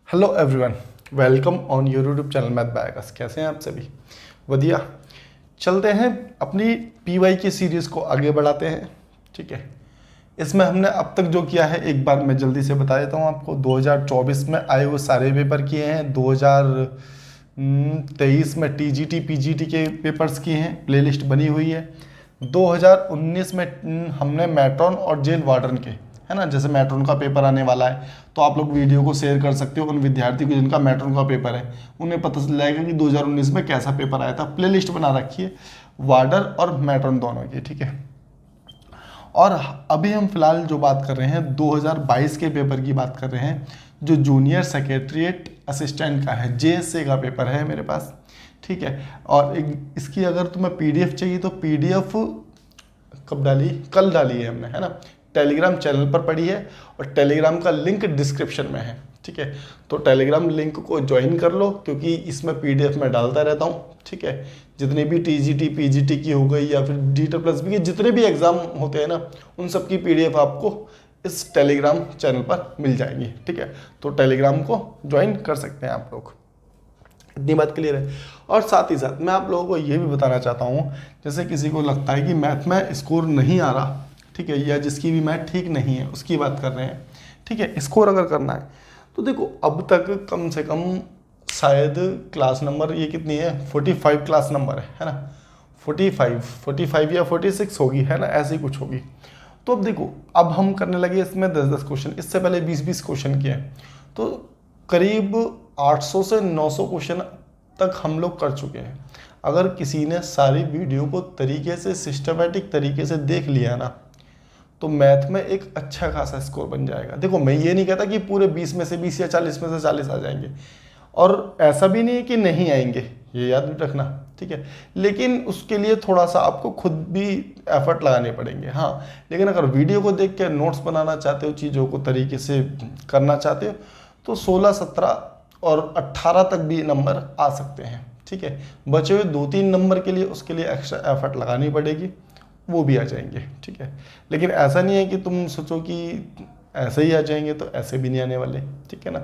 Hello everyone, welcome on your YouTube channel math bikers. कैसे हैं आप सभी? बढ़िया। चलते हैं अपनी पीवाई की सीरीज़ को आगे बढ़ाते हैं। ठीक है, इसमें हमने अब तक जो किया है एक बार मैं जल्दी से बता देता हूँ आपको। 2024 में आए हुए सारे पेपर किए हैं, 2023 में टीजीटी पीजीटी के पेपर्स किए हैं, प्लेलिस्ट बनी हुई है। 2019 में हमने मैट्रॉन और जेल वार्डन के, है ना, जैसे मैट्रॉन का पेपर आने वाला है तो आप लोग वीडियो को शेयर कर सकते हो उन विद्यार्थी को जिनका मैट्रॉन का पेपर है, उन्हें पता चल जाएगा कि 2019 में कैसा पेपर आया था। प्लेलिस्ट बना रखी है वार्डर और मैट्रॉन दोनों की। ठीक है, और अभी हम फिलहाल जो बात कर रहे हैं 2022 के पेपर की बात कर रहे हैं, जो जूनियर सेक्रेटरीट असिस्टेंट का है, जेएसए का पेपर है मेरे पास। ठीक है, और इसकी अगर तुम्हें पीडीएफ चाहिए तो पीडीएफ कब डाली? कल डाली है हमने, है ना। टेलीग्राम चैनल पर पड़ी है और टेलीग्राम का लिंक डिस्क्रिप्शन में है। ठीक है, तो टेलीग्राम लिंक को ज्वाइन कर लो क्योंकि इसमें पीडीएफ में डालता रहता हूँ। ठीक है, जितनी भी टीजीटी पीजीटी की हो गई या फिर DEET+B के जितने भी एग्जाम होते हैं ना, उन सब की पीडीएफ आपको इस टेलीग्राम चैनल पर मिल जाएंगी। ठीक है, तो टेलीग्राम को ज्वाइन कर सकते हैं आप लोग। इतनी बात क्लियर है। और साथ ही साथ मैं आप लोगों को ये भी बताना चाहता हूँ, जैसे किसी को लगता है कि मैथ में स्कोर नहीं आ रहा, ठीक है, या जिसकी भी मैथ ठीक नहीं है उसकी बात कर रहे हैं। ठीक है, स्कोर अगर करना है तो देखो अब तक कम से कम शायद क्लास नंबर ये कितनी है, 45 क्लास नंबर है ना, 45 या 46 होगी, है ना, ऐसी कुछ होगी। तो अब देखो, अब हम करने लगे इसमें 10-10 क्वेश्चन, इससे पहले 20-20 क्वेश्चन किए हैं, तो करीब 800 से 900 क्वेश्चन तक हम लोग कर चुके हैं। अगर किसी ने सारी वीडियो को तरीके से सिस्टमेटिक तरीके से देख लिया ना, तो मैथ में एक अच्छा खासा स्कोर बन जाएगा। देखो, मैं ये नहीं कहता कि पूरे 20 में से 20 या 40 में से 40 आ जाएंगे, और ऐसा भी नहीं है कि नहीं आएंगे, ये याद रखना। ठीक है, लेकिन उसके लिए थोड़ा सा आपको खुद भी एफर्ट लगाने पड़ेंगे। हाँ, लेकिन अगर वीडियो को देख के नोट्स बनाना चाहते हो, चीज़ों को तरीके से करना चाहते हो, तो 16, 17 और 18 तक भी नंबर आ सकते हैं। ठीक है, बचे हुए 2-3 नंबर के लिए उसके लिए एक्स्ट्रा एफर्ट लगानी पड़ेगी, वो भी आ जाएंगे। ठीक है, लेकिन ऐसा नहीं है कि तुम सोचो कि ऐसे ही आ जाएंगे, तो ऐसे भी नहीं आने वाले। ठीक है ना,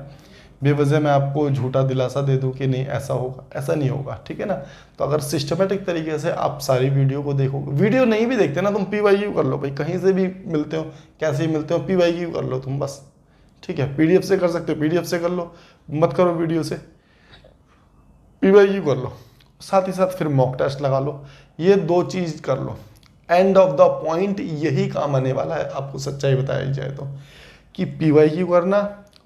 बेवजह मैं आपको झूठा दिलासा दे दूं कि नहीं ऐसा होगा, ऐसा नहीं होगा। ठीक है ना, तो अगर सिस्टमेटिक तरीके से आप सारी वीडियो को देखोगे, वीडियो नहीं भी देखते ना, तुम PYQ कर लो भाई, कहीं से भी मिलते हो, कैसे भी मिलते हो, PYQ कर लो तुम बस। ठीक है, PDF से कर सकते हो, PDF से कर लो, मत करो वीडियो से, PYQ कर लो, साथ ही साथ फिर मॉक टेस्ट लगा लो। ये 2 चीज़ कर लो, एंड ऑफ द पॉइंट यही काम आने वाला है। आपको सच्चाई बताई जाए तो, कि PYQ करना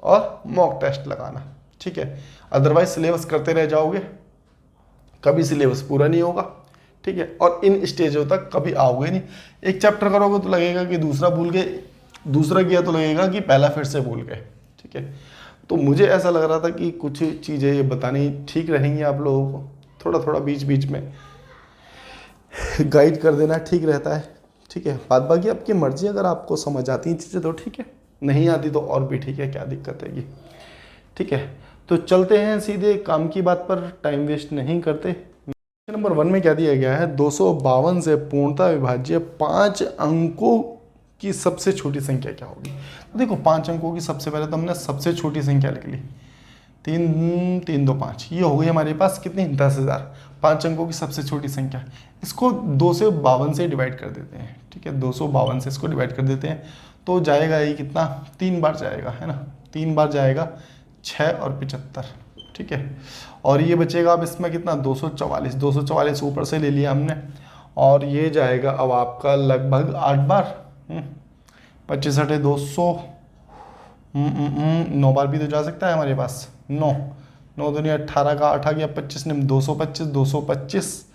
और मॉक टेस्ट लगाना। ठीक है, अदरवाइज सिलेबस करते रह जाओगे, कभी सिलेबस पूरा नहीं होगा। ठीक है, और इन स्टेजों तक कभी आओगे नहीं। एक चैप्टर करोगे तो लगेगा कि दूसरा भूल गए, दूसरा किया तो लगेगा कि पहला फिर से भूल गए। ठीक है, तो मुझे ऐसा लग रहा था कि कुछ चीज़ें ये बतानी ठीक रहेंगी आप लोगों को, थोड़ा थोड़ा बीच बीच में गाइड कर देना ठीक रहता है। ठीक है, बात बाकी आपकी मर्जी, अगर आपको समझ आती हैं चीज़ें तो ठीक है, नहीं आती तो और भी ठीक है, क्या दिक्कत हैगी। ठीक है, तो चलते हैं सीधे काम की बात पर, टाइम वेस्ट नहीं करते। नंबर 1 में क्या दिया गया है, 252 से पूर्णतः विभाज्य 5 अंकों की सबसे छोटी संख्या क्या होगी। तो देखो, 5 अंकों की सबसे पहले तो हमने सबसे छोटी संख्या लिख ली, 3 3 2 5, ये हो गई हमारे पास कितनी, 10,000। 5 अंकों की सबसे छोटी संख्या, इसको 252 से डिवाइड कर देते हैं। ठीक है, 252 से इसको डिवाइड कर देते हैं, तो जाएगा ये कितना, 3 बार जाएगा, है ना, 3 बार जाएगा, 6 और 75। ठीक है, और ये बचेगा अब इसमें कितना, 244। 244 ऊपर से ले लिया हमने, और ये जाएगा अब आपका लगभग 8 बार, 25 8 200, 9 बार भी तो जा सकता है हमारे पास, 9 9 दूनी 18 का 8 आ गया, 25 ने 225, 225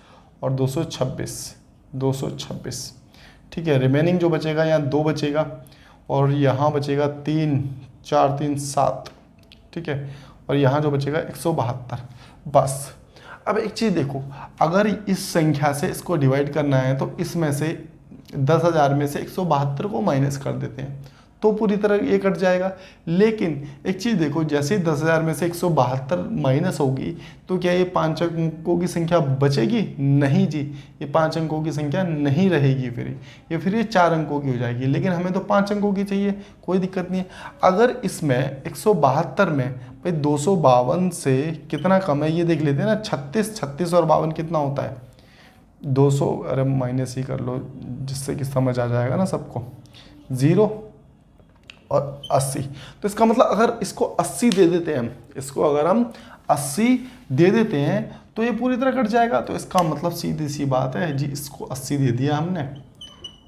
और 226, 226। ठीक है, रिमेनिंग जो बचेगा, यहाँ 2 बचेगा और यहाँ बचेगा 3, 4 3 7। ठीक है, और यहाँ जो बचेगा 172। बस, अब एक चीज़ देखो, अगर इस संख्या से इसको डिवाइड करना है तो इसमें से 10,000 में से 172 को माइनस कर देते हैं, तो पूरी तरह ये कट जाएगा। लेकिन एक चीज़ देखो, जैसे ही 10,000 में से 172 माइनस होगी तो क्या ये 5 अंकों की संख्या बचेगी? नहीं जी, ये 5 अंकों की संख्या नहीं रहेगी, फिर ये 4 अंकों की हो जाएगी। लेकिन हमें तो 5 अंकों की चाहिए, कोई दिक्कत नहीं है। अगर इसमें 172 में भाई 252 से कितना कम है ये देख लेते हैं ना। 36 और 52 कितना होता है? 200, अरे माइनस ही कर लो जिससे कि समझ आ जाएगा ना सबको। 0 और 80, तो इसका मतलब अगर इसको 80 दे देते हैं, इसको अगर हम 80 दे देते हैं तो ये पूरी तरह कट जाएगा। तो इसका मतलब सीधी सी बात है जी, इसको 80 दे दिया हमने,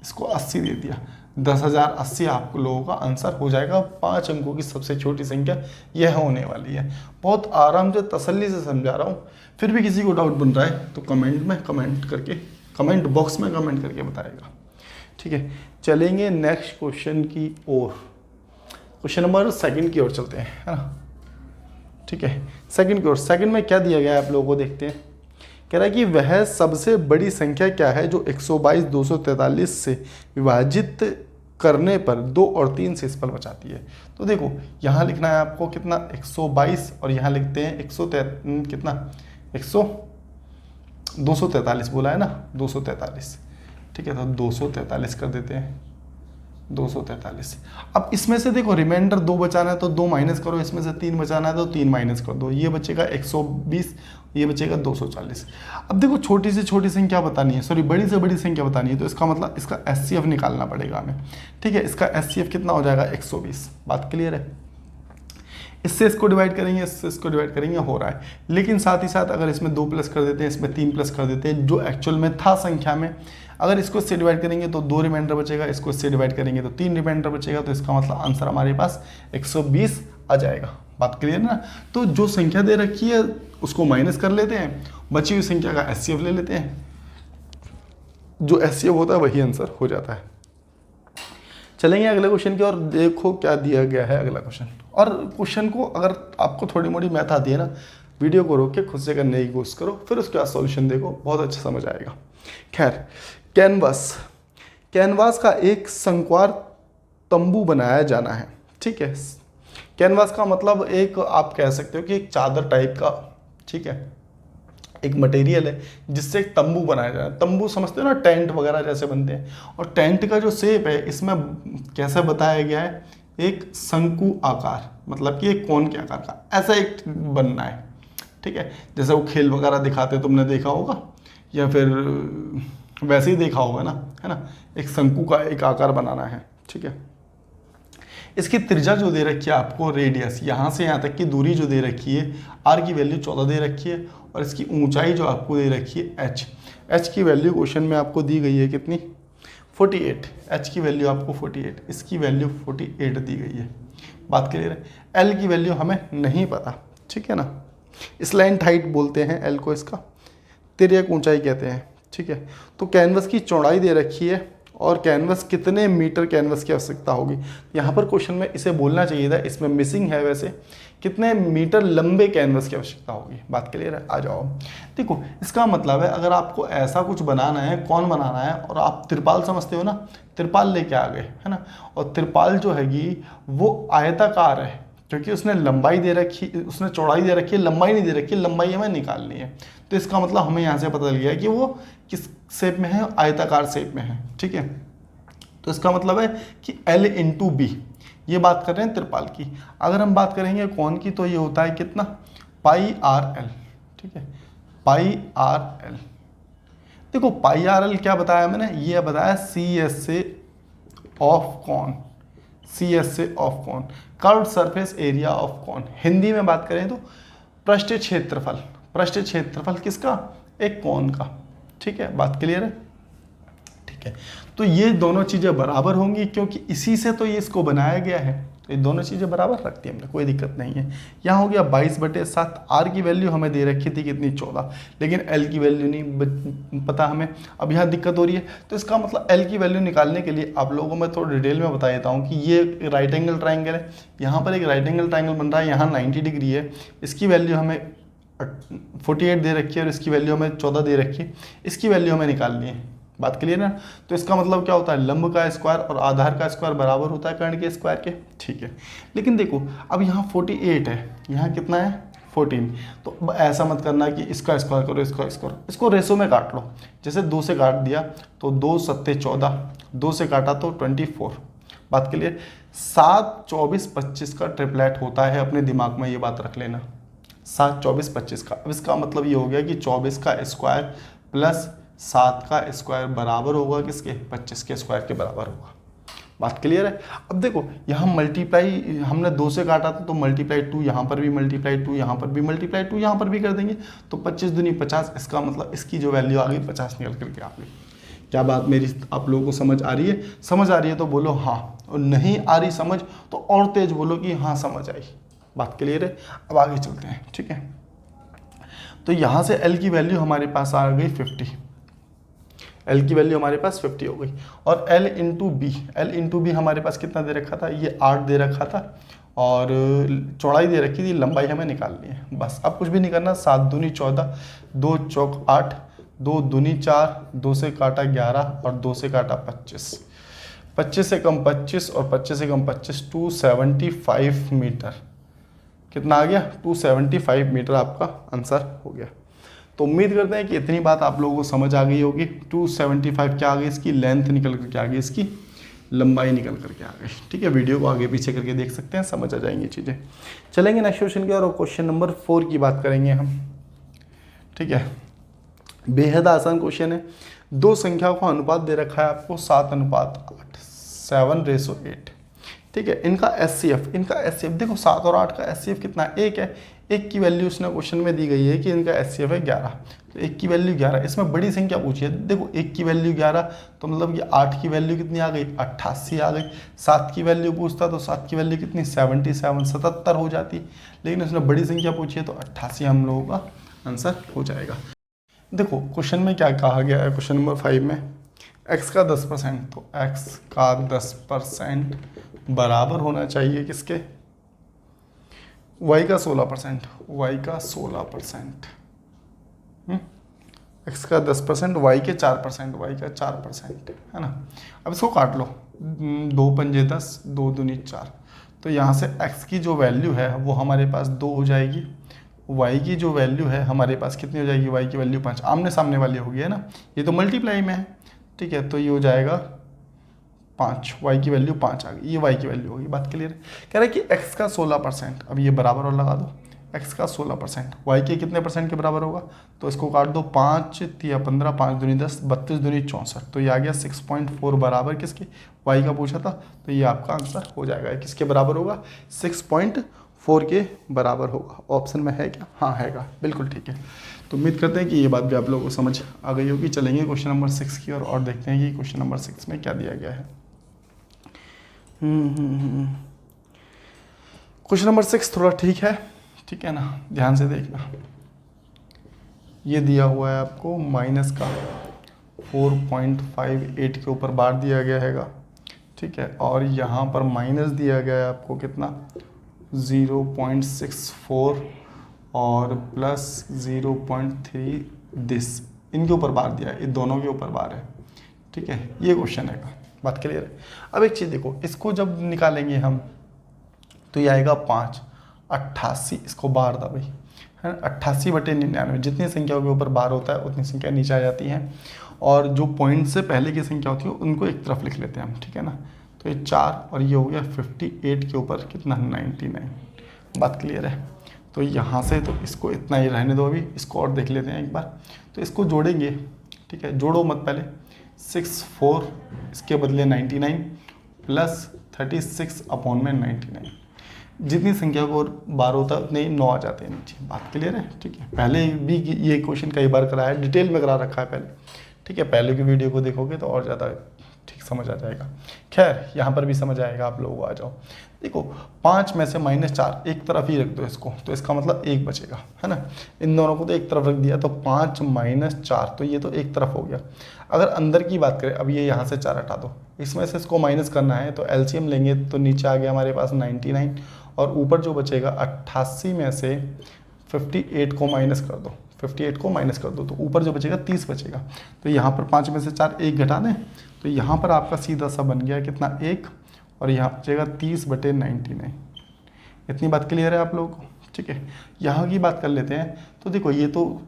इसको 80 दे दिया, 10,080 आप लोगों का आंसर हो जाएगा। 5 अंकों की सबसे छोटी संख्या यह होने वाली है। बहुत आराम से तसल्ली से समझा रहा हूँ। फिर भी किसी को डाउट बन रहा है तो कमेंट बॉक्स में कमेंट करके बताएगा। ठीक है, चलेंगे नेक्स्ट क्वेश्चन की ओर। क्वेश्चन नंबर 2 की ओर चलते हैं, है ना। ठीक है, 2 की ओर। 2 में क्या दिया गया है आप लोगों को देखते हैं। कह रहा है कि वह सबसे बड़ी संख्या क्या है जो 122 243 से विभाजित करने पर 2 और 3 से शेषफल बचाती है। तो देखो यहाँ लिखना है आपको कितना, 122, और यहाँ लिखते हैं 243 बोला है ना, 243। ठीक है, तो 243 कर देते हैं, 243। अब इसमें से देखो रिमाइंडर 2 बचाना है तो 2 माइनस करो, इसमें से 3 बचाना है तो 3 माइनस कर दो, ये बचेगा 120, ये बचेगा 240। अब देखो छोटी से छोटी संख्या बतानी है, सॉरी बड़ी से बड़ी संख्या बतानी है, तो इसका मतलब इसका एचसीएफ निकालना पड़ेगा हमें। ठीक है, इसका एचसीएफ कितना हो जाएगा? 120। बात क्लियर है? इससे इसको डिवाइड करेंगे, इससे इसको डिवाइड करेंगे, हो रहा है। लेकिन साथ ही साथ अगर इसमें 2 प्लस कर देते हैं, इसमें 3 प्लस कर देते हैं, जो एक्चुअल में था संख्या में, अगर इसको इससे डिवाइड करेंगे तो 2 रिमाइंडर बचेगा, इसको इससे डिवाइड करेंगे तो 3 रिमाइंडर बचेगा। तो इसका मतलब आंसर हमारे पास 120 आ जाएगा। बात क्लियर ना? तो जो संख्या दे रखी है उसको माइनस कर लेते हैं, बची हुई संख्या का एचसीएफ ले लेते हैं, जो एचसीएफ होता है वही आंसर हो जाता है। चलेंगे अगले क्वेश्चन की और देखो क्या दिया गया है अगला क्वेश्चन। और क्वेश्चन को अगर आपको थोड़ी मोड़ी मैथ आती है ना, वीडियो को रोक के खुद से करने की कोशिश करो, फिर उसके बाद सॉल्यूशन देखो, बहुत अच्छा समझ आएगा। खैर, कैनवास का एक शंक्वाकार तंबू बनाया जाना है। ठीक है, कैनवास का मतलब एक आप कह सकते हो कि एक चादर टाइप का, ठीक है, एक मटेरियल है जिससे एक तंबू बनाया जाए। तंबू समझते हो ना, टेंट वगैरह जैसे बनते हैं। और टेंट का जो शेप है इसमें कैसे बताया गया है, एक शंकु आकार, मतलब कि एक कोन के आकार का ऐसा एक बनना है। ठीक है, जैसे वो खेल वगैरह दिखाते तुमने देखा होगा, या फिर वैसे ही देखा होगा ना, है ना। एक शंकु का एक आकार बनाना है। ठीक है, इसकी त्रिज्या जो दे रखी है आपको, रेडियस, यहाँ से यहाँ तक की दूरी जो दे रखी है, आर की वैल्यू 14 दे रखी है, और इसकी ऊंचाई जो आपको दे रखी है एच की वैल्यू क्वेश्चन में आपको दी गई है कितनी, 48। एच की वैल्यू आपको 48, इसकी वैल्यू 48 दी गई है। बात क्लियर है? एल की वैल्यू हमें नहीं पता। ठीक है ना, स्लैंट हाइट बोलते हैं एल को, इसका तिर्यक ऊंचाई कहते हैं। ठीक है, तो कैनवस की चौड़ाई दे रखी है और कैनवस कितने मीटर कैनवस की आवश्यकता होगी। यहाँ पर क्वेश्चन में इसे बोलना चाहिए था, इसमें मिसिंग है वैसे, कितने मीटर लंबे कैनवस की आवश्यकता होगी। बात क्लियर है? आ जाओ। देखो इसका मतलब है अगर आपको ऐसा कुछ बनाना है, कौन बनाना है, और आप तिरपाल समझते हो ना, तिरपाल लेके आ गए, है ना। और तिरपाल जो हैगी वो आयताकार है, क्योंकि उसने लंबाई दे रखी, उसने चौड़ाई दे रखी है, लंबाई नहीं दे रखी है, लंबाई हमें निकालनी है। तो इसका मतलब हमें यहाँ से पता चल गया कि वो किस शेप में है, आयताकार शेप में है। ठीक है, तो इसका मतलब है कि L/B, ये बात कर रहे हैं तिरपाल की। अगर हम बात करेंगे कौन की, तो ये होता है कितना, πRL। ठीक है, πRL। देखो πRL क्या बताया मैंने, ये बताया CSA of cone, CSA of cone, curved surface area of cone. Hindi में बात करें तो पृष्ठ क्षेत्रफल, पृष्ठ क्षेत्रफल किसका, एक कॉन का। ठीक है, बात क्लियर है? ठीक है, तो ये दोनों चीज़ें बराबर होंगी क्योंकि इसी से तो ये इसको बनाया गया है, तो ये दोनों चीज़ें बराबर रखती है हमने, कोई दिक्कत नहीं है। यहाँ हो गया 22/7। आर की वैल्यू हमें दे रखी थी कितनी, 14, लेकिन एल की वैल्यू नहीं पता हमें। अब यहाँ दिक्कत हो रही है, तो इसका मतलब एल की वैल्यू निकालने के लिए आप लोगों को मैं थोड़ा डिटेल में बता देता हूँ कि ये राइट एंगल ट्राइंगल है, यहाँ पर एक राइट एंगल ट्राइंगल बन रहा है, यहाँ 90 डिग्री है, इसकी वैल्यू हमें 48 दे रखी है और इसकी वैल्यू हमें 14 दे रखी है, इसकी वैल्यू हमें निकालनी है। बात क्लियर है ना। तो इसका मतलब क्या होता है, लंब का स्क्वायर और आधार का स्क्वायर बराबर होता है कर्ण के स्क्वायर के, ठीक है। लेकिन देखो अब यहाँ 48 है, यहाँ कितना है 14, तो ऐसा मत करना कि इसका स्क्वायर करो इसका स्क्वायर, इसको रेशो में काट लो। जैसे 2 से काट दिया तो 2 सत्ते 14, 2 से काटा तो 24, बात क्लियर। 7 24 25 का ट्रिपलेट होता है, अपने दिमाग में ये बात रख लेना, 7 24 25 का। अब इसका मतलब ये हो गया कि 24 का स्क्वायर प्लस 7 का स्क्वायर बराबर होगा किसके, 25 के स्क्वायर के बराबर होगा। बात क्लियर है। अब देखो यहाँ मल्टीप्लाई हमने 2 से काटा था तो मल्टीप्लाई 2, यहाँ पर भी मल्टीप्लाई 2, यहाँ पर भी मल्टीप्लाई 2, यहाँ पर भी कर देंगे तो 25 दूनी 50। इसका मतलब इसकी जो वैल्यू आ गई 50 निकल करके आ गई। क्या बात मेरी आप लोगों को समझ आ रही है? समझ आ रही है तो बोलो हाँ, और नहीं आ रही समझ तो और तेज बोलो कि हाँ समझ आई। बात क्लियर है। अब आगे चलते हैं, ठीक है। तो यहाँ से L की वैल्यू हमारे पास आ गई 50, L की वैल्यू हमारे पास 50 हो गई। और L इंटू बी हमारे पास कितना दे रखा था, ये 8 दे रखा था और चौड़ाई दे रखी थी, लंबाई हमें निकालनी है बस। अब कुछ भी नहीं करना, 7 दूनी 14, 2 चौक 8, 2 दूनी 4, 2 से काटा 11 और 2 से काटा 25, 25 से कम 25 और 25 से कम 25, 275 मीटर। कितना आ गया, 275 मीटर आपका आंसर हो गया। तो उम्मीद करते हैं कि इतनी बात आप लोगों को समझ आ गई होगी। 275 क्या आ गई, इसकी लेंथ निकल करके आ गई, इसकी लंबाई निकल करके आ गई, ठीक है। वीडियो को आगे पीछे करके देख सकते हैं, समझ आ जाएंगी चीज़ें। चलेंगे नेक्स्ट क्वेश्चन की और क्वेश्चन नंबर 4 की बात करेंगे हम, ठीक है। बेहद आसान क्वेश्चन है। दो संख्याओं का अनुपात दे रखा है आपको 7:8, 7:8, ठीक है। इनका एचसीएफ देखो, 7 और 8 का एचसीएफ कितना है, 1 है। 1 की वैल्यू उसने क्वेश्चन में दी गई है कि इनका एचसीएफ है 11, तो 1 की वैल्यू 11। इसमें बड़ी संख्या पूछी है, देखो 1 की वैल्यू 11 तो मतलब कि 8 की वैल्यू कितनी आ गई, 88 आ गई। 7 की वैल्यू पूछता तो 7 की वैल्यू कितनी, 77, 77 हो जाती। लेकिन उसने बड़ी संख्या पूछी है तो 88 हम लोगों का आंसर हो जाएगा। देखो क्वेश्चन में क्या कहा गया है, क्वेश्चन नंबर 5 में x का 10%, तो x का 10% बराबर होना चाहिए किसके, y का 16%, y का 16%, x का 10%, y के 4%, y का 4%, है ना। अब इसको काट लो, 2 पंजे 10, 2 दूनी 4, तो यहाँ से x की जो वैल्यू है वो हमारे पास 2 हो जाएगी, y की जो वैल्यू है हमारे पास कितनी हो जाएगी, y की वैल्यू 5, आमने सामने वाली होगी, है ना। ये तो मल्टीप्लाई में है, ठीक है, तो ये हो जाएगा 5, y की वैल्यू 5 आ गई, ये y की वैल्यू होगी। बात क्लियर है। कह रहा है कि x का 16%, अब ये बराबर और लगा दो, x का 16% y के कितने परसेंट के बराबर होगा, तो इसको काट दो, 5 3 15, 5 दूनी 10, 32 दूनी 64, तो ये आ गया 6.4 बराबर किसके, y का पूछा था, तो ये आपका आंसर हो जाएगा। किसके बराबर होगा, 6.4 के बराबर होगा। ऑप्शन में है क्या, हाँ हैगा, बिल्कुल ठीक है। तो उम्मीद करते हैं कि ये बात भी आप लोगों को समझ आ गई होगी। चलेंगे क्वेश्चन नंबर 6 की और देखते हैं कि क्वेश्चन नंबर 6 में क्या दिया गया है। क्वेश्चन नंबर 6 थोड़ा ठीक है ना, ध्यान से देखना। ये दिया हुआ है आपको माइनस का 4.58 के ऊपर बार दिया गया हैगा, ठीक है। और यहाँ पर माइनस दिया गया है आपको कितना, 0.64 और प्लस 0.3 दिस, इनके ऊपर बार दिया है, ये दोनों के ऊपर बार है, ठीक है। ये क्वेश्चन है, बात क्लियर है। अब एक चीज़ देखो, इसको जब निकालेंगे हम तो ये आएगा 5, 88, इसको बार था भाई, है ना। 88/99, जितनी संख्याओं के ऊपर बार होता है उतनी संख्या नीचे आ जाती हैं, और जो पॉइंट से पहले की संख्या होती है उनको एक तरफ लिख लेते हैं हम, ठीक है ना। तो ये 4 और ये हो गया 58 के ऊपर कितना, 99। बात क्लियर है। तो यहाँ से तो इसको इतना ही रहने दो, अभी इसको और देख लेते हैं एक बार। तो इसको जोड़ेंगे, ठीक है, जोड़ो मत पहले, 64 इसके बदले 99 प्लस 36/99, जितनी संख्या को बार होता है उतने 9 आ जाते हैं नीचे। बात क्लियर है, ठीक है। पहले भी ये क्वेश्चन कई बार कराया है, डिटेल में करा रखा है पहले, ठीक है। पहले की वीडियो को देखोगे तो और ज़्यादा ठीक समझ आ जाएगा। खैर यहाँ पर भी समझ आएगा आप लोगों को। आ जाओ, देखो 5 में से -4 एक तरफ ही रख दो इसको, तो इसका मतलब 1 बचेगा, है ना। इन दोनों को तो एक तरफ रख दिया, तो 5 - 4, तो ये तो एक तरफ हो गया। अगर अंदर की बात करें, अब ये यहाँ से 4 हटा दो, इसमें से इसको माइनस करना है, तो एलसीएम लेंगे तो नीचे आ गया हमारे पास 99, और ऊपर जो बचेगा 88 में से 58 को माइनस कर दो, 58 को माइनस कर दो तो ऊपर जो बचेगा 30 बचेगा। तो यहाँ पर 5 में से 4 1 घटा दें तो यहाँ पर आपका सीधा सा बन गया कितना 1 और यहाँ बचेगा 30/99। इतनी बात क्लियर है आप लोगों को? ठीक है, यहाँ की बात कर लेते हैं। तो देखो ये तो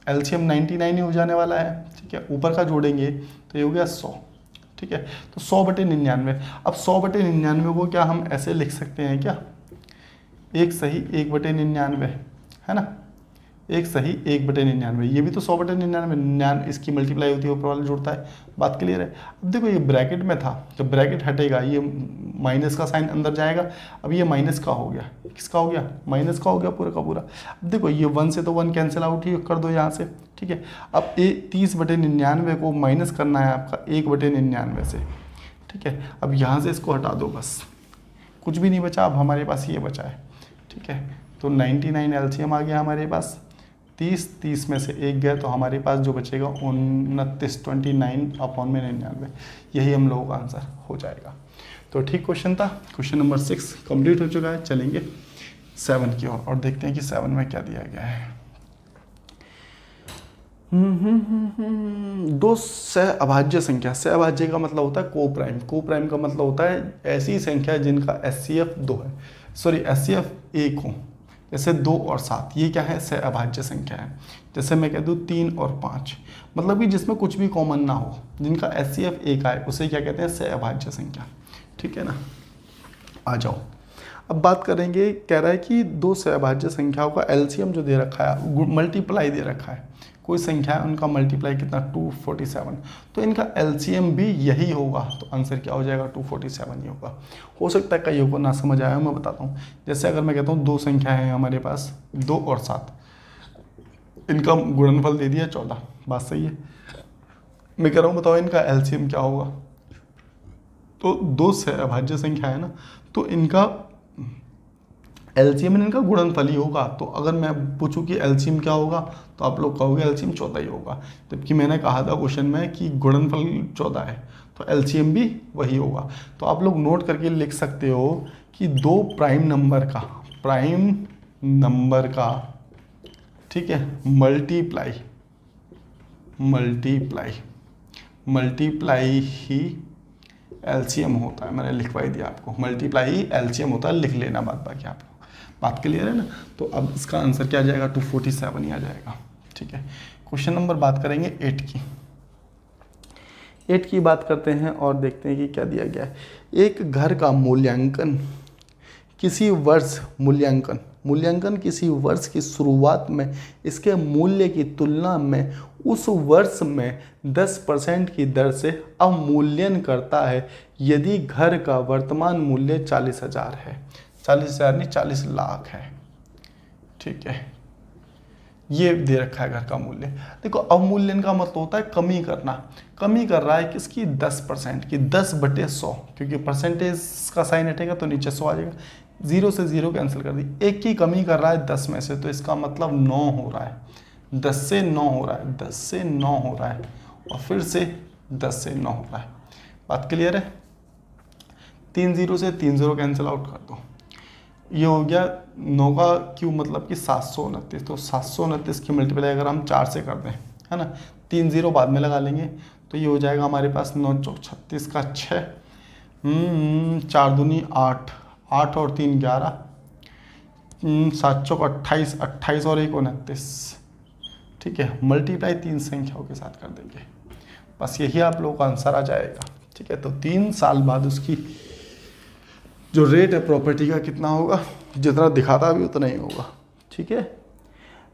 एलसीएम 99 ही हो जाने वाला है। ठीक है, ऊपर का जोड़ेंगे तो ये हो गया 100। ठीक है, तो 100/99। अब 100/99 को क्या हम ऐसे लिख सकते हैं क्या, 1 सही 1/99 है ना, 1 सही 1/99। ये भी तो 100/99 इसकी मल्टीप्लाई होती है, ऊपर वाला जुड़ता है। बात क्लियर है? अब देखो ये ब्रैकेट में था, जब ब्रैकेट हटेगा ये माइनस का साइन अंदर जाएगा। अब ये माइनस का हो गया, किसका हो गया, माइनस का हो गया पूरा का पूरा। अब देखो ये 1 से तो 1 कैंसिल आउट ही कर दो यहाँ से। ठीक है, अब 30/99 को माइनस करना है आपका 1/99 से। ठीक है, अब यहाँ से इसको हटा दो, बस कुछ भी नहीं बचा, अब हमारे पास ये बचा है। ठीक है, तो 99 एलसीएम आ गया हमारे पास, 30 में से 1 गया तो हमारे पास जो बचेगा 29/99। यही हम लोगों का आंसर हो जाएगा। तो ठीक क्वेश्चन था। क्वेश्चन नंबर 6 कंप्लीट हो चुका है। चलेंगे 7 की ओर और देखते हैं कि 7 में क्या दिया गया है। दो सहअभाज्य संख्या, सहअभाज्य का मतलब होता है को प्राइम, को प्राइम का मतलब होता है ऐसी संख्या जिनका एचसीएफ 2 है, सॉरी एचसीएफ 1 हो, जैसे 2 और 7, ये क्या है, सहअभाज्य संख्या है। जैसे मैं कह दूँ 3 और 5, मतलब कि जिसमें कुछ भी कॉमन ना हो, जिनका एचसीएफ 1 आए, उसे क्या कहते हैं, सहअभाज्य संख्या। ठीक है ना, आ जाओ अब बात करेंगे। कह रहा है कि दो सहअभाज्य संख्याओं का एलसीएम जो दे रखा है, मल्टीप्लाई दे रखा है, कोई संख्या है उनका मल्टीप्लाई कितना 247, तो इनका एलसीएम भी यही होगा। तो आंसर क्या हो जाएगा, 247 ही होगा। हो सकता है कईयों को ना समझ आया, मैं बताता हूँ। जैसे अगर मैं कहता हूँ दो संख्या है हमारे पास 2 और 7, इनका गुणनफल दे दिया 14, बात सही है। मैं कह रहा हूँ बताओ इनका एलसीएम क्या होगा। तो दो सहअभाज्य संख्या है ना, तो इनका एलसीएम इनका गुणनफल ही होगा। तो अगर मैं पूछूं कि एलसीएम क्या होगा, तो आप लोग कहोगे एलसीएम 14 ही होगा, जबकि मैंने कहा था क्वेश्चन में कि गुणनफल 14 है, तो एलसीएम भी वही होगा। तो आप लोग नोट करके लिख सकते हो कि दो प्राइम नंबर का ठीक है मल्टीप्लाई ही एलसीएम होता है। मैंने लिखवा ही दिया आपको, मल्टीप्लाई ही एलसीएम होता है, लिख लेना बात। बाकी आप लोग बात क्लियर है ना। तो अब इसका आंसर क्या आ जाएगा, 247 ही आ जाएगा। ठीक है, क्वेश्चन नंबर बात करेंगे 8 की बात करते हैं और देखते हैं कि क्या दिया गया है। एक घर का मूल्यांकन किसी वर्ष की शुरुआत में इसके मूल्य की तुलना में उस वर्ष में 10% की दर से अवमूल्यन करता है यदि घर का वर्तमान मूल्य 40,000 है। 40,000 नहीं 40 लाख है। ठीक है, ये दे रखा है घर का मूल्य। देखो अवमूल्यन का मतलब होता है कमी करना। कमी कर रहा है किसकी, 10% की, 10/100, क्योंकि परसेंटेज का साइन हटेगा तो नीचे 100 आ जाएगा। 0 से 0 कैंसिल कर दी, 1 की कमी कर रहा है 10 में से, तो इसका मतलब 9 हो रहा है। 10 से 9 हो रहा है, 10 से 9 हो रहा है और फिर से 10 से 9 हो रहा है। बात क्लियर है। 3 0 से 3 0 कैंसिल आउट कर दो, ये हो गया 9 का क्यूब मतलब कि 729। तो 729 की मल्टीप्लाई अगर हम 4 से कर दें, है ना, 3 0 बाद में लगा लेंगे, तो ये हो जाएगा हमारे पास 9 चौक 36 का 6, 4 दूनी 8, 8 और 3 11, 7 चौक 28, 28 और 1 29। ठीक है, मल्टीप्लाई 3 संख्याओं के साथ कर देंगे, बस यही आप लोगों का आंसर आ जाएगा। ठीक है, तो 3 साल बाद उसकी जो रेट है प्रॉपर्टी का कितना होगा, जितना दिखाता भी उतना ही होगा। ठीक है,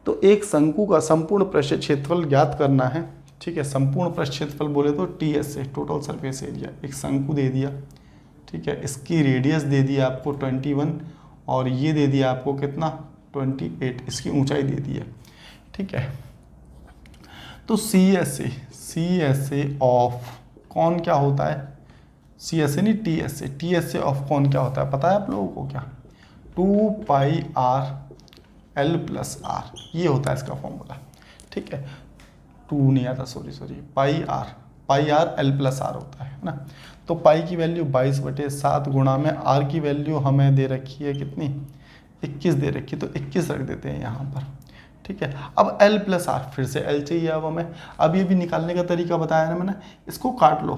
तो एक शंकु का संपूर्ण पृष्ठ क्षेत्रफल ज्ञात करना है। ठीक है, संपूर्ण पृष्ठ क्षेत्रफल बोले तो टीएस से, टोटल सरफेस एरिया। एक शंकु दे दिया, ठीक है, इसकी रेडियस दे दिया आपको 21 और ये दे दिया आपको कितना 28, इसकी ऊंचाई दे दी है। ठीक है, तो सी एस ए ऑफ कौन क्या होता है, सी एस ए नहीं टी एस ए ऑफ कौन क्या होता है पता है आप लोगों को क्या, 2πr L+r, ये होता है इसका फॉर्मूला। ठीक है, 2 नहीं आता, सॉरी पाई आर L+r होता है ना। तो पाई की वैल्यू 22/7 गुणा में आर की वैल्यू हमें दे रखी है कितनी, 21 दे रखी है, तो 21 रख देते हैं यहाँ पर। ठीक है। अब L प्लस आर, फिर से L चाहिए अब हमें। अब ये भी निकालने का तरीका बताया ना मैंने, इसको काट लो,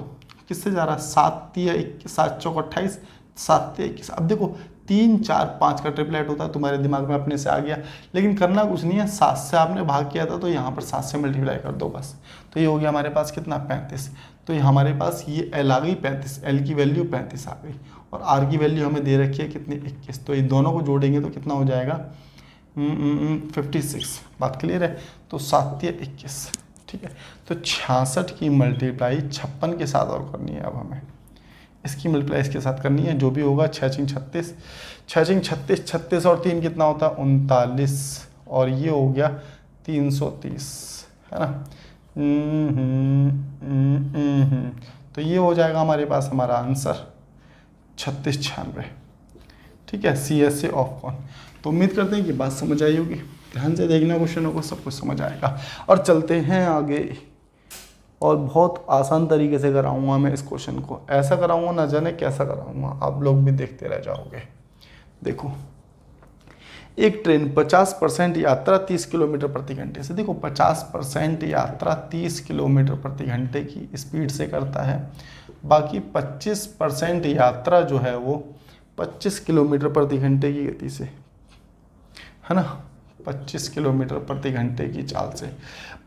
किससे जा रहा है, 7 या 21, 7 चौक 28, 7 या 21। अब देखो 3 4 5 का ट्रिपलेट होता है, तुम्हारे दिमाग में अपने से आ गया, लेकिन करना कुछ नहीं है, 7 से आपने भाग किया था तो यहाँ पर 7 से मल्टीप्लाई कर दो बस। तो ये हो गया हमारे पास कितना, 35। तो ये हमारे पास ये L आ गई 35, L की वैल्यू 35 आ गई, और R की वैल्यू हमें दे रखी है कितनी, 21। तो ये दोनों को जोड़ेंगे तो कितना हो जाएगा, 56। बात क्लियर है। तो 7 या 21, ठीक है। तो 66 की मल्टीप्लाई 56 के साथ और करनी है, अब हमें इसकी मल्टीप्लाई इसके साथ करनी है, जो भी होगा 6 6 36, 6 6 36, 36 और 3 कितना होता है, 39, और ये हो गया 330, है ना। तो ये हो जाएगा हमारे पास हमारा आंसर 3696, ठीक है। CSA ऑफ कौन। तो उम्मीद करते हैं कि बात समझ आई होगी, ध्यान से देखना क्वेश्चनों को, सब कुछ समझ आएगा। और चलते हैं आगे, और बहुत आसान तरीके से कराऊंगा मैं इस क्वेश्चन को, ऐसा कराऊंगा ना जाने कैसा कराऊंगा, आप लोग भी देखते रह जाओगे। देखो, एक ट्रेन 50% यात्रा 30 किलोमीटर प्रति घंटे से, देखो 50% यात्रा 30 किलोमीटर प्रति घंटे की स्पीड से करता है, बाकी 25% यात्रा जो है वो 25 किलोमीटर प्रति घंटे की गति से, है ना, 25 किलोमीटर प्रति घंटे की चाल से।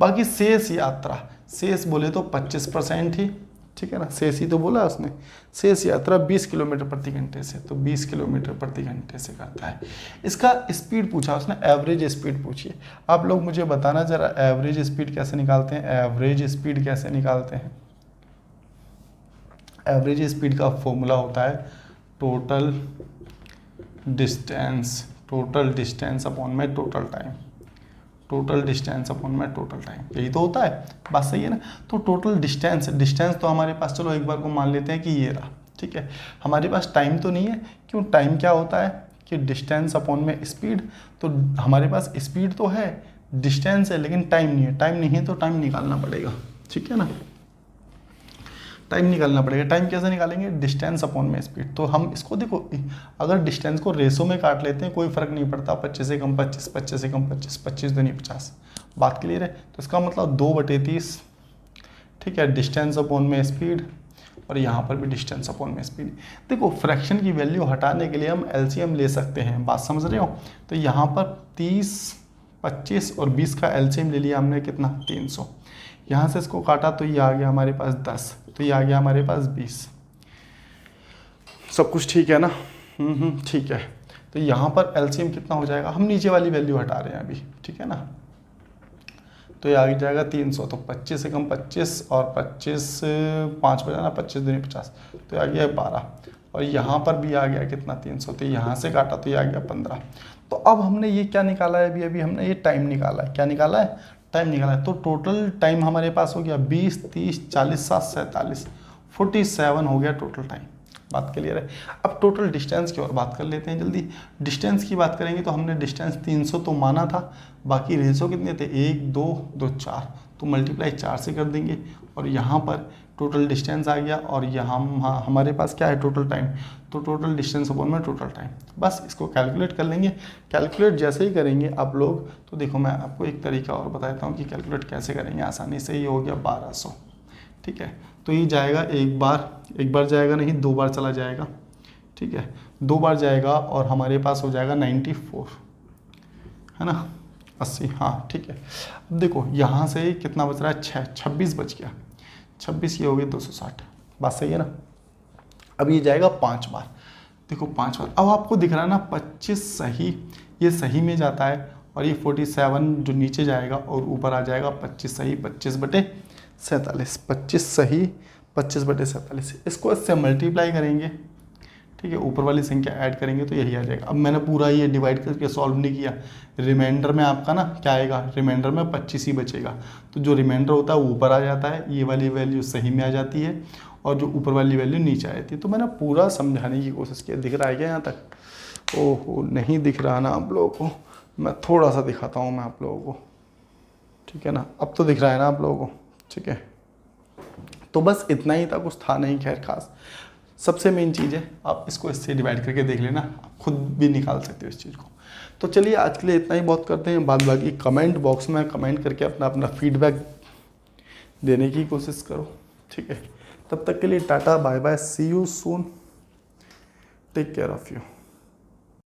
बाकी शेष यात्रा, शेष बोले तो 25% ही, ठीक है ना, शेष ही तो बोला उसने, शेष यात्रा 20 किलोमीटर प्रति घंटे से, तो 20 किलोमीटर प्रति घंटे से करता है। इसका स्पीड पूछा उसने, एवरेज स्पीड पूछिए। आप लोग मुझे बताना जरा, एवरेज स्पीड कैसे निकालते हैं, एवरेज स्पीड कैसे निकालते हैं। एवरेज स्पीड का फॉर्मूला होता है टोटल डिस्टेंस अपॉन में total time, total distance upon में टोटल टाइम, यही तो होता है, बात सही है ना। तो टोटल डिस्टेंस तो हमारे पास, चलो एक बार को मान लेते हैं कि ये रहा, ठीक है। हमारे पास टाइम तो नहीं है, क्यों, टाइम क्या होता है कि डिस्टेंस अपॉन में स्पीड, तो हमारे पास स्पीड तो है, डिस्टेंस है, लेकिन टाइम नहीं है। टाइम नहीं है तो टाइम निकालना पड़ेगा, ठीक है ना, टाइम निकालना पड़ेगा। टाइम कैसे निकालेंगे, डिस्टेंस अपॉन में स्पीड। तो हम इसको देखो, अगर डिस्टेंस को रेसो में काट लेते हैं कोई फर्क नहीं पड़ता, 25 से कम 25, 25 से कम 25, 25 दूनी 50, बात क्लियर है। तो इसका मतलब 2/30, ठीक है, डिस्टेंस अपॉन में स्पीड, और यहाँ पर भी डिस्टेंस अपॉन में स्पीड। देखो फ्रैक्शन की वैल्यू हटाने के लिए हम LCM ले सकते हैं, बात समझ रहे हो। तो यहाँ पर 30, 25 और 20 का LCM ले लिया हमने, कितना, 300। यहाँ से इसको काटा तो ये आ गया हमारे पास 10, तो ये आ गया हमारे पास 20। सब कुछ ठीक है ना, ठीक है। तो यहाँ पर LCM कितना हो जाएगा, हम नीचे वाली वैल्यू हटा रहे हैं अभी, ठीक है ना। तो ये आ जाएगा 300, तो 25 से कम 25, और 25 5 बजाना, 25 दूनी 50, तो आ गया 12, और यहाँ पर भी आ गया कितना, 300। तो यहाँ से काटा तो ये आ गया 15। तो अब हमने ये क्या निकाला है, अभी हमने ये टाइम निकाला है, क्या निकाला है, टाइम निकाला है। तो टोटल टाइम हमारे पास हो गया 20, 30, 40, 7, 47, 47 हो गया टोटल टाइम, बात क्लियर है। अब टोटल डिस्टेंस की और बात कर लेते हैं जल्दी। डिस्टेंस की बात करेंगे तो हमने डिस्टेंस 300 तो माना था, बाकी रेशो कितने थे, 1 2 2 4, तो मल्टीप्लाई 4 से कर देंगे, और यहाँ पर टोटल डिस्टेंस आ गया, और यहाँ हमारे पास क्या है, टोटल टाइम। तो टोटल डिस्टेंस अपॉन में टोटल टाइम, बस इसको कैलकुलेट कर लेंगे। कैलकुलेट जैसे ही करेंगे आप लोग, तो देखो मैं आपको एक तरीका और बताता हूँ कि कैलकुलेट कैसे करेंगे आसानी से। ये हो गया 1200, ठीक है। तो ये जाएगा एक बार जाएगा नहीं, 2 बार चला जाएगा, ठीक है, 2 बार जाएगा, और हमारे पास हो जाएगा 94, है ना, 80, हाँ ठीक है। अब देखो यहाँ से कितना बच रहा है, 26 बच गया, 26 ये हो गए 260, बात सही है ना। अब ये जाएगा 5 बार, देखो 5 बार। अब आपको दिख रहा है ना 25 सही, ये सही में जाता है, और ये 47 जो नीचे जाएगा और ऊपर आ जाएगा 25 सही, 25/47, 25 सही 25/47। इसको इससे मल्टीप्लाई करेंगे, ठीक है, ऊपर वाली संख्या ऐड करेंगे तो यही आ जाएगा। अब मैंने पूरा ये डिवाइड करके सॉल्व नहीं किया, रिमाइंडर में आपका ना क्या आएगा, रिमाइंडर में 25 ही बचेगा। तो जो रिमाइंडर होता है वो ऊपर आ जाता है, ये वाली वैल्यू सही में आ जाती है, और जो ऊपर वाली वैल्यू नीचे आ जाती है। तो मैंने पूरा समझाने की कोशिश की। दिख रहा है क्या यहाँ तक, ओहो नहीं दिख रहा ना आप लोगों को, मैं थोड़ा सा दिखाता हूँ मैं आप लोगों को, ठीक है ना। अब तो दिख रहा है ना आप लोगों को, ठीक है। तो बस इतना ही था, कुछ था नहीं खैर खास। सबसे मेन चीज़ है, आप इसको इससे डिवाइड करके देख लेना, आप खुद भी निकाल सकते हो इस चीज़ को। तो चलिए आज के लिए इतना ही बहुत करते हैं, बाद बाकी कमेंट बॉक्स में कमेंट करके अपना अपना फीडबैक देने की कोशिश करो, ठीक है। तब तक के लिए tata bye bye, see you soon, take care of you.